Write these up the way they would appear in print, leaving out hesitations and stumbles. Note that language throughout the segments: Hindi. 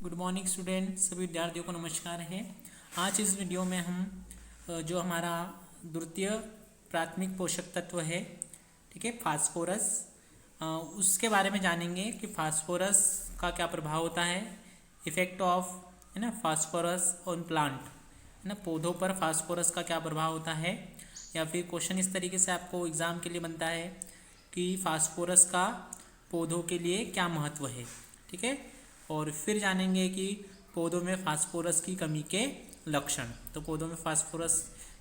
गुड मॉर्निंग स्टूडेंट, सभी विद्यार्थियों को नमस्कार है। आज इस वीडियो में हम जो हमारा द्वितीय प्राथमिक पोषक तत्व है, ठीक है, फास्फोरस, उसके बारे में जानेंगे कि फास्फोरस का क्या प्रभाव होता है, इफेक्ट ऑफ, है ना, फास्फोरस ऑन प्लांट, है ना, पौधों पर फास्फोरस का क्या प्रभाव होता है। या फिर क्वेश्चन इस तरीके से आपको एग्ज़ाम के लिए बनता है कि फास्फोरस का पौधों के लिए क्या महत्व है, ठीक है। और फिर जानेंगे कि पौधों में फास्फोरस की कमी के लक्षण, तो पौधों में फास्फोरस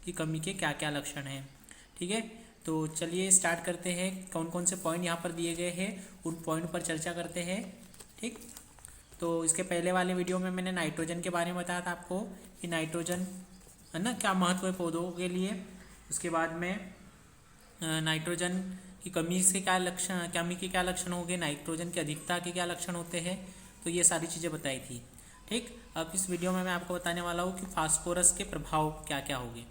की कमी के क्या क्या लक्षण हैं, ठीक है। तो चलिए स्टार्ट करते हैं। कौन कौन से पॉइंट यहाँ पर दिए गए हैं उन पॉइंट पर चर्चा करते हैं, ठीक। तो इसके पहले वाले वीडियो में मैंने नाइट्रोजन के बारे में बताया था आपको कि नाइट्रोजन, है ना, क्या महत्व है पौधों के लिए। उसके बाद में नाइट्रोजन की कमी से क्या लक्षण, कमी के क्या लक्षण होंगे, नाइट्रोजन की अधिकता के क्या लक्षण होते हैं, तो ये सारी चीज़ें बताई थी, ठीक। अब इस वीडियो में मैं आपको बताने वाला हूँ कि फास्फोरस के प्रभाव क्या क्या होंगे,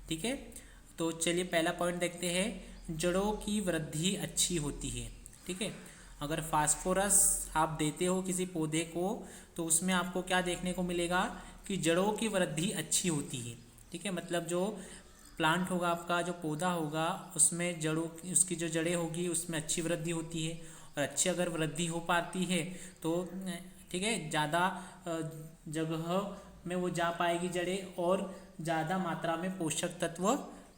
ठीक है। तो चलिए पहला पॉइंट देखते हैं, जड़ों की वृद्धि अच्छी होती है, ठीक है। अगर फास्फोरस आप देते हो किसी पौधे को तो उसमें आपको क्या देखने को मिलेगा कि जड़ों की वृद्धि अच्छी होती है, ठीक है। मतलब जो प्लांट होगा आपका, जो पौधा होगा, उसमें जड़ों की, उसकी जो जड़ें होगी उसमें अच्छी वृद्धि होती है। और अच्छी अगर वृद्धि हो पाती है तो ठीक है, ज़्यादा जगह में वो जा पाएगी जड़ें, और ज़्यादा मात्रा में पोषक तत्व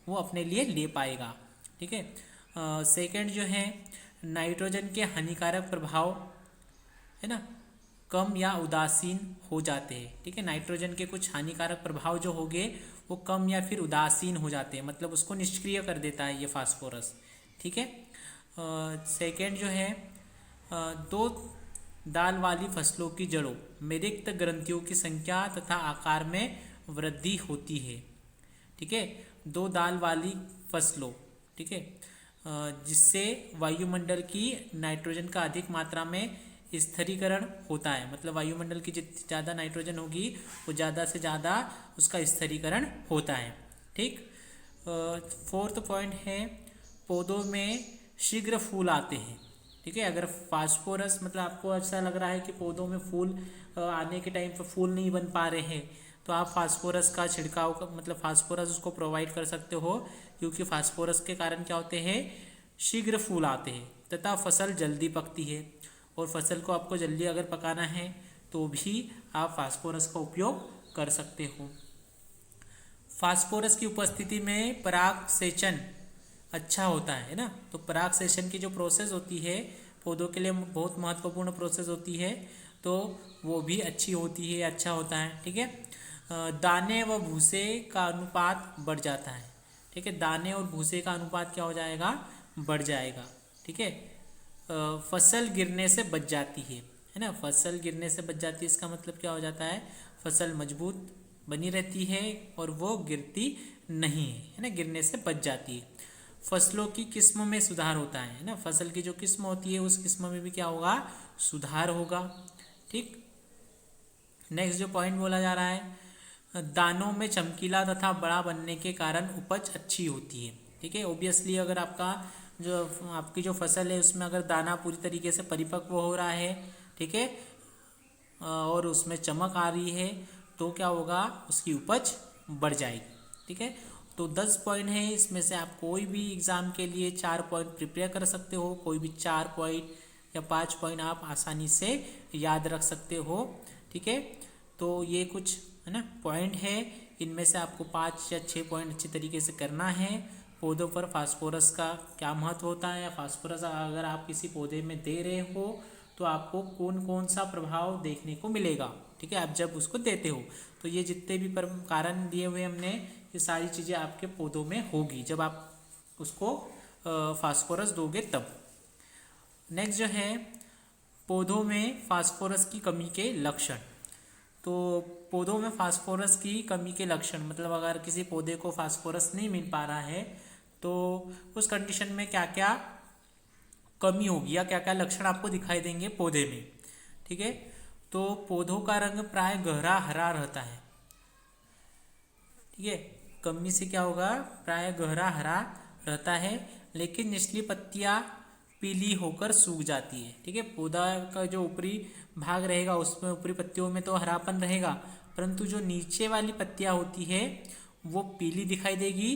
वो अपने लिए ले पाएगा, ठीक है। सेकंड जो है, नाइट्रोजन के हानिकारक प्रभाव, है ना, कम या उदासीन हो जाते हैं, ठीक है। नाइट्रोजन के कुछ हानिकारक प्रभाव जो होंगे वो कम या फिर उदासीन हो जाते हैं, मतलब उसको निष्क्रिय कर देता है ये फास्फोरस, ठीक है। सेकंड जो है, दो दाल वाली फसलों की जड़ों में रिक्त ग्रंथियों की संख्या तथा आकार में वृद्धि होती है, ठीक है। दो दाल वाली फसलों, ठीक है, जिससे वायुमंडल की नाइट्रोजन का अधिक मात्रा में स्थिरीकरण होता है। मतलब वायुमंडल की जितनी ज़्यादा नाइट्रोजन होगी वो ज़्यादा से ज़्यादा उसका स्थिरीकरण होता है, ठीक। फोर्थ पॉइंट है, पौधों में शीघ्र फूल आते हैं, ठीक है। अगर फास्फोरस, मतलब आपको ऐसा लग रहा है कि पौधों में फूल आने के टाइम पर फूल नहीं बन पा रहे हैं, तो आप फास्फोरस का छिड़काव, मतलब फास्फोरस उसको प्रोवाइड कर सकते हो, क्योंकि फास्फोरस के कारण क्या होते हैं, शीघ्र फूल आते हैं तथा फसल जल्दी पकती है। और फसल को आपको जल्दी अगर पकाना है तो भी आप फास्फोरस का उपयोग कर सकते हो। फास्फोरस की उपस्थिति में पराग सेचन अच्छा होता है ना। तो पराग सेचन की जो प्रोसेस होती है पौधों के लिए बहुत महत्वपूर्ण प्रोसेस होती है, तो वो भी अच्छी होती है, अच्छा होता है, ठीक है। दाने व भूसे का अनुपात बढ़ जाता है, ठीक है। दाने और भूसे का अनुपात क्या हो जाएगा, बढ़ जाएगा, ठीक है। फसल गिरने से बच जाती है ना। फसल गिरने से बच जाती है, इसका मतलब क्या हो जाता है, फसल मजबूत बनी रहती है और वो गिरती नहीं है ना, गिरने से बच जाती है। फसलों की किस्म में सुधार होता है ना, फसल की जो किस्म होती है उस किस्म में भी क्या होगा, सुधार होगा, ठीक। नेक्स्ट जो पॉइंट बोला जा रहा है, दानों में चमकीला तथा बड़ा बनने के कारण उपज अच्छी होती है, ठीक है। ओबियसली अगर आपकी जो फसल है उसमें अगर दाना पूरी तरीके से परिपक्व हो रहा है, ठीक है, और उसमें चमक आ रही है, तो क्या होगा, उसकी उपज बढ़ जाएगी, ठीक है। तो 10 पॉइंट है, इसमें से आप कोई भी एग्ज़ाम के लिए 4 पॉइंट प्रिपेयर कर सकते हो, कोई भी 4 पॉइंट या 5 पॉइंट आप आसानी से याद रख सकते हो, ठीक है। तो ये कुछ, है ना, पॉइंट है, इनमें से आपको 5 या 6 पॉइंट अच्छी तरीके से करना है। पौधों पर फास्फोरस का क्या महत्व होता है, या फास्फोरस अगर आप किसी पौधे में दे रहे हो तो आपको कौन कौन सा प्रभाव देखने को मिलेगा, ठीक है, आप जब उसको देते हो। तो ये जितने भी कारण दिए हुए हमने, ये सारी चीज़ें आपके पौधों में होगी जब आप उसको फास्फोरस दोगे तब। नेक्स्ट जो है, पौधों में फास्फोरस की कमी के लक्षण। तो पौधों में फास्फोरस की कमी के लक्षण, मतलब अगर किसी पौधे को फास्फोरस नहीं मिल पा रहा है तो उस कंडीशन में क्या क्या कमी होगी या क्या क्या लक्षण आपको दिखाई देंगे पौधे में, ठीक है। तो पौधों का रंग प्राय गहरा हरा रहता है, ठीक है। कमी से क्या होगा, प्राय गहरा हरा रहता है, लेकिन निचली पत्तियां पीली होकर सूख जाती है। ठीक है, पौधा का जो ऊपरी भाग रहेगा उसमें ऊपरी पत्तियों में तो हरापन रहेगा, परंतु जो नीचे वाली पत्तियां होती है वो पीली दिखाई देगी।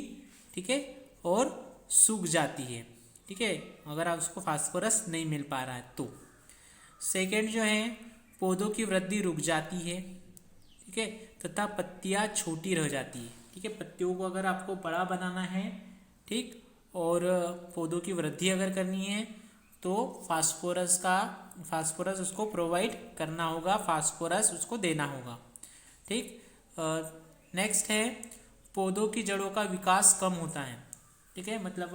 ठीक है, और सूख जाती है। ठीक है, अगर आप उसको फास्फोरस नहीं मिल पा रहा है तो। सेकेंड जो है, पौधों की वृद्धि रुक जाती है। ठीक है, तथा पत्तियां छोटी रह जाती है। ठीक है, पत्तियों को अगर आपको बड़ा बनाना है, ठीक, और पौधों की वृद्धि अगर करनी है तो फास्फोरस उसको प्रोवाइड करना होगा, फास्फोरस उसको देना होगा। ठीक, नेक्स्ट है, पौधों की जड़ों का विकास कम होता है। ठीक है, मतलब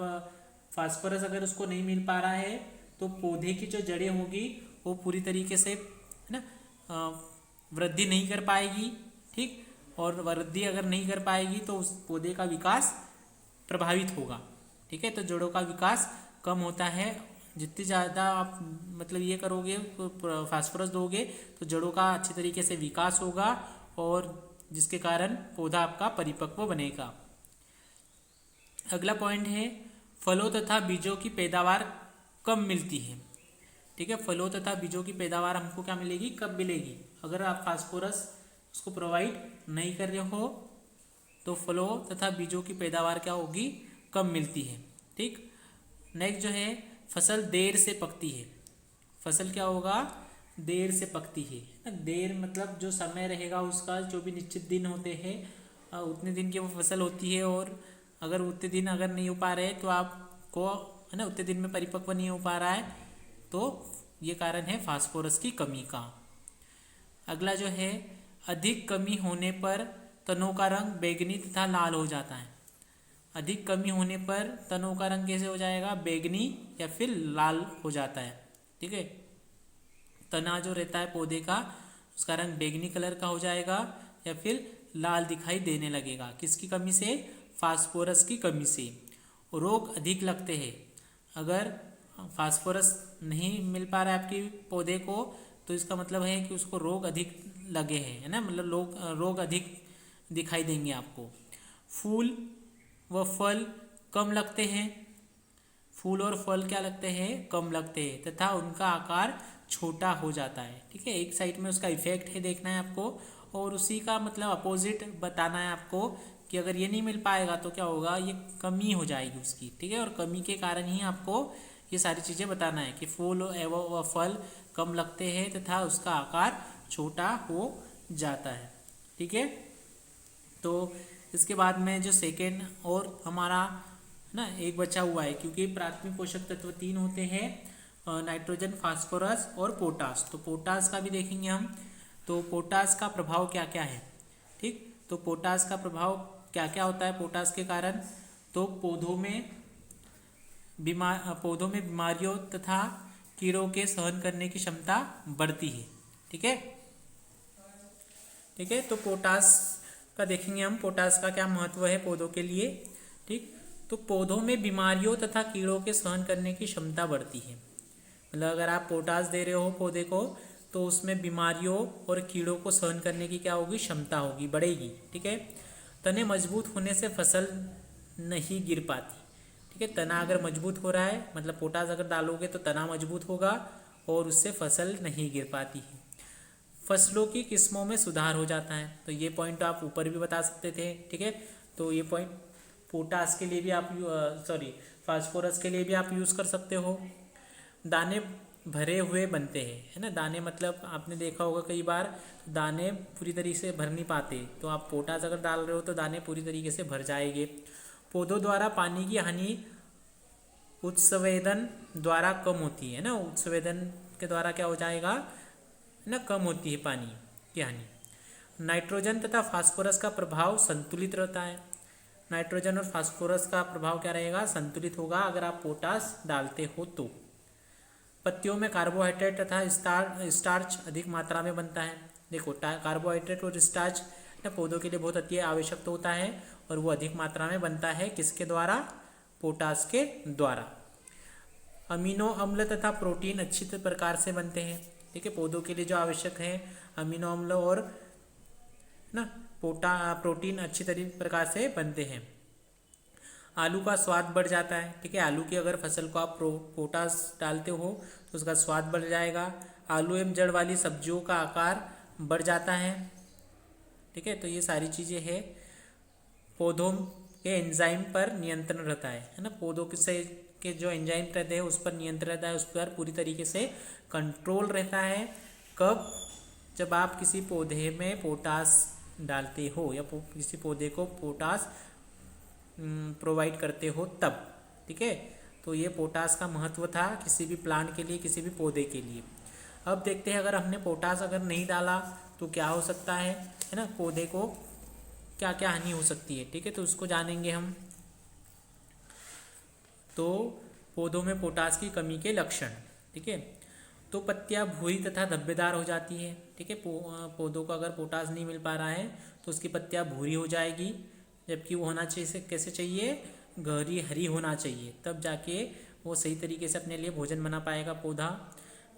फास्फोरस अगर उसको नहीं मिल पा रहा है तो पौधे की जो जड़ें होगी वो पूरी तरीके से, है ना, वृद्धि नहीं कर पाएगी। ठीक, और वृद्धि अगर नहीं कर पाएगी तो उस पौधे का विकास प्रभावित होगा। ठीक है, तो जड़ों का विकास कम होता है। जितनी ज़्यादा आप मतलब ये करोगे, फास्फोरस दोगे, तो जड़ों का अच्छी तरीके से विकास होगा और जिसके कारण पौधा आपका परिपक्व बनेगा। अगला पॉइंट है, फलों तथा बीजों की पैदावार कब मिलती है। ठीक है, फलों तथा बीजों की पैदावार हमको क्या मिलेगी, कब मिलेगी, अगर आप फास्फोरस उसको प्रोवाइड नहीं कर रहे हो तो फलों तथा बीजों की पैदावार क्या होगी, कम मिलती है। ठीक, नेक्स्ट जो है, फसल देर से पकती है। फसल क्या होगा, देर से पकती है। देर मतलब जो समय रहेगा उसका, जो भी निश्चित दिन होते हैं उतने दिन की वो फसल होती है, और अगर उतने दिन अगर नहीं हो पा रहे तो आपको, है ना, उतने दिन में परिपक्व नहीं हो पा रहा है तो ये कारण है फास्फोरस की कमी का। अगला जो है, अधिक कमी होने पर तनों का रंग बैंगनी तथा लाल हो जाता है। अधिक कमी होने पर तनों का रंग कैसे हो जाएगा, बैंगनी या फिर लाल हो जाता है। ठीक है, तना जो रहता है पौधे का उसका रंग बैंगनी कलर का हो जाएगा या फिर लाल दिखाई देने लगेगा। किसकी कमी से, फास्फोरस की कमी से। रोग अधिक लगते हैं, अगर फास्फोरस नहीं मिल पा रहा है आपके पौधे को तो इसका मतलब है कि उसको रोग अधिक लगे हैं, है ना, मतलब रोग अधिक दिखाई देंगे आपको। फूल व फल कम लगते हैं, फूल और फल क्या लगते हैं, कम लगते हैं, तथा उनका आकार छोटा हो जाता है। ठीक है, एक साइड में उसका इफेक्ट है देखना है आपको, और उसी का मतलब अपोजिट बताना है आपको कि अगर ये नहीं मिल पाएगा तो क्या होगा, ये कमी हो जाएगी उसकी। ठीक है, और कमी के कारण ही आपको ये सारी चीज़ें बताना है कि फूल एवं फल कम लगते हैं तथा उसका आकार छोटा हो जाता है। ठीक है, तो इसके बाद में जो सेकेंड और हमारा ना एक बचा हुआ है, क्योंकि प्राथमिक पोषक तत्व 3 होते हैं, नाइट्रोजन, फास्फोरस और पोटास। तो पोटास का भी देखेंगे हम। तो पोटास का प्रभाव क्या क्या है। ठीक, तो पोटास का प्रभाव क्या क्या होता है पोटास के कारण, तो पौधों में बीमारियों तथा कीड़ों के सहन करने की क्षमता बढ़ती है। ठीक है, ठीक है, तो पोटास का देखेंगे हम, पोटास का क्या महत्व है पौधों के लिए। ठीक, तो पौधों में बीमारियों तथा कीड़ों के सहन करने की क्षमता बढ़ती है। मतलब अगर आप पोटास दे रहे हो पौधे को तो उसमें बीमारियों और कीड़ों को सहन करने की क्या होगी, क्षमता होगी, बढ़ेगी। ठीक है, तने मजबूत होने से फसल नहीं गिर पाती। ठीक है, तना अगर मजबूत हो रहा है, मतलब पोटास अगर डालोगे तो तना मजबूत होगा और उससे फसल नहीं गिर पाती है। फसलों की किस्मों में सुधार हो जाता है। तो ये पॉइंट आप ऊपर भी बता सकते थे। ठीक है, तो ये पॉइंट पोटास के लिए भी आप फास्फोरस के लिए भी आप यूज़ कर सकते हो। दाने भरे हुए बनते हैं, है ना, दाने मतलब आपने देखा होगा कई बार दाने पूरी तरीके से भर नहीं पाते, तो आप पोटास अगर डाल रहे हो तो दाने पूरी तरीके से भर जाएंगे। पौधों द्वारा पानी की हानि उत्सवेदन द्वारा कम होती है ना, उत्सवेदन के द्वारा क्या हो जाएगा ना, कम होती है पानी की हानि। नाइट्रोजन तथा फास्फोरस का प्रभाव संतुलित रहता है। नाइट्रोजन और फास्फोरस का प्रभाव क्या रहेगा, संतुलित होगा अगर आप पोटास डालते हो तो। पत्तियों में कार्बोहाइड्रेट तथा स्टार्च अधिक मात्रा में बनता है। देखो, कार्बोहाइड्रेट और स्टार्च पौधों के लिए बहुत अति आवश्यक होता है और वो अधिक मात्रा में बनता है किसके द्वारा, पोटास के द्वारा। अमीनो अम्ल तथा प्रोटीन अच्छी प्रकार से बनते हैं। ठीक है, पौधों के लिए जो आवश्यक है अमीनो अम्ल और ना प्रोटीन अच्छी प्रकार से बनते हैं। आलू का स्वाद बढ़ जाता है, ठीक है। आलू की अगर फसल को आप पोटास डालते हो तो उसका स्वाद बढ़ जाएगा। आलू एवं जड़ वाली सब्जियों का आकार बढ़ जाता है, ठीक है। तो ये सारी चीज़ें हैं। पौधों के एंजाइम पर नियंत्रण रहता है ना। पौधों के जो एंजाइम रहते हैं उस पर नियंत्रण रहता है, उस पर पूरी तरीके से कंट्रोल रहता है। कब? जब आप किसी पौधे में पोटास डालते हो या किसी पौधे को पोटास प्रोवाइड करते हो तब, ठीक है। तो ये पोटास का महत्व था किसी भी प्लांट के लिए, किसी भी पौधे के लिए। अब देखते हैं अगर हमने पोटास अगर नहीं डाला तो क्या हो सकता है ना। पौधे को क्या क्या हानि हो सकती है, ठीक है। तो उसको जानेंगे हम। तो पौधों में पोटास की कमी के लक्षण, ठीक है। तो पत्तियां भूरी तथा धब्बेदार हो जाती है, ठीक है। पौधों को अगर पोटास नहीं मिल पा रहा है तो उसकी पत्तियां भूरी हो जाएगी, जबकि वो होना चाहिए कैसे चाहिए, गहरी हरी होना चाहिए, तब जाके वो सही तरीके से अपने लिए भोजन बना पाएगा पौधा।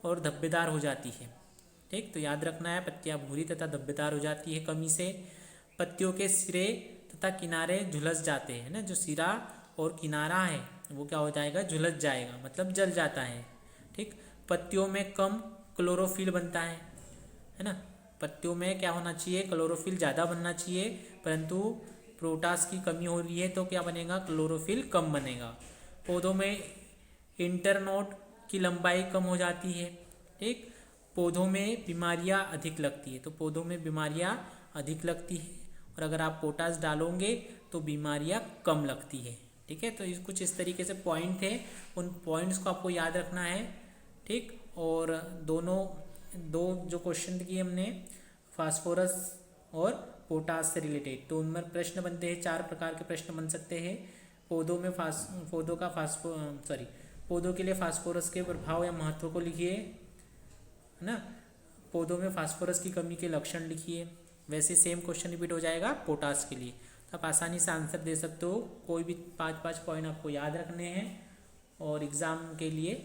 और धब्बेदार हो जाती है, ठीक। तो याद रखना है, पत्तियां भूरी तथा धब्बेदार हो जाती है कमी से। पत्तियों के सिरे तथा किनारे झुलस जाते हैं ना। जो सिरा और किनारा है वो क्या हो जाएगा, झुलस जाएगा, मतलब जल जाता है, ठीक। पत्तियों में कम क्लोरोफिल बनता है ना। पत्तियों में क्या होना चाहिए, क्लोरोफिल ज़्यादा बनना चाहिए, परंतु पोटास की कमी हो रही है तो क्या बनेगा, क्लोरोफिल कम बनेगा। पौधों में इंटरनोड की लंबाई कम हो जाती है, ठीक। पौधों में बीमारियां अधिक लगती है, तो पौधों में बीमारियां अधिक लगती है, और अगर आप पोटास डालोगे तो बीमारियां कम लगती है, ठीक है। तो कुछ इस तरीके से पॉइंट थे, उन पॉइंट्स को आपको याद रखना है, ठीक। और दो जो क्वेश्चन किए हमने फास्फोरस और पोटास से रिलेटेड, तो उनमें प्रश्न बनते हैं, 4 प्रकार के प्रश्न बन सकते हैं। पौधों के लिए फास्फोरस के प्रभाव या महत्व को लिखिए, है ना। पौधों में फास्फोरस की कमी के लक्षण लिखिए। वैसे सेम क्वेश्चन रिपीट हो जाएगा पोटास के लिए, तो आप आसानी से आंसर दे सकते हो। कोई भी 5-5 पॉइंट आपको याद रखने हैं और एग्ज़ाम के लिए,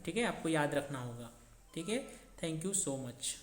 ठीक है, आपको याद रखना होगा, ठीक है। Thank you so much.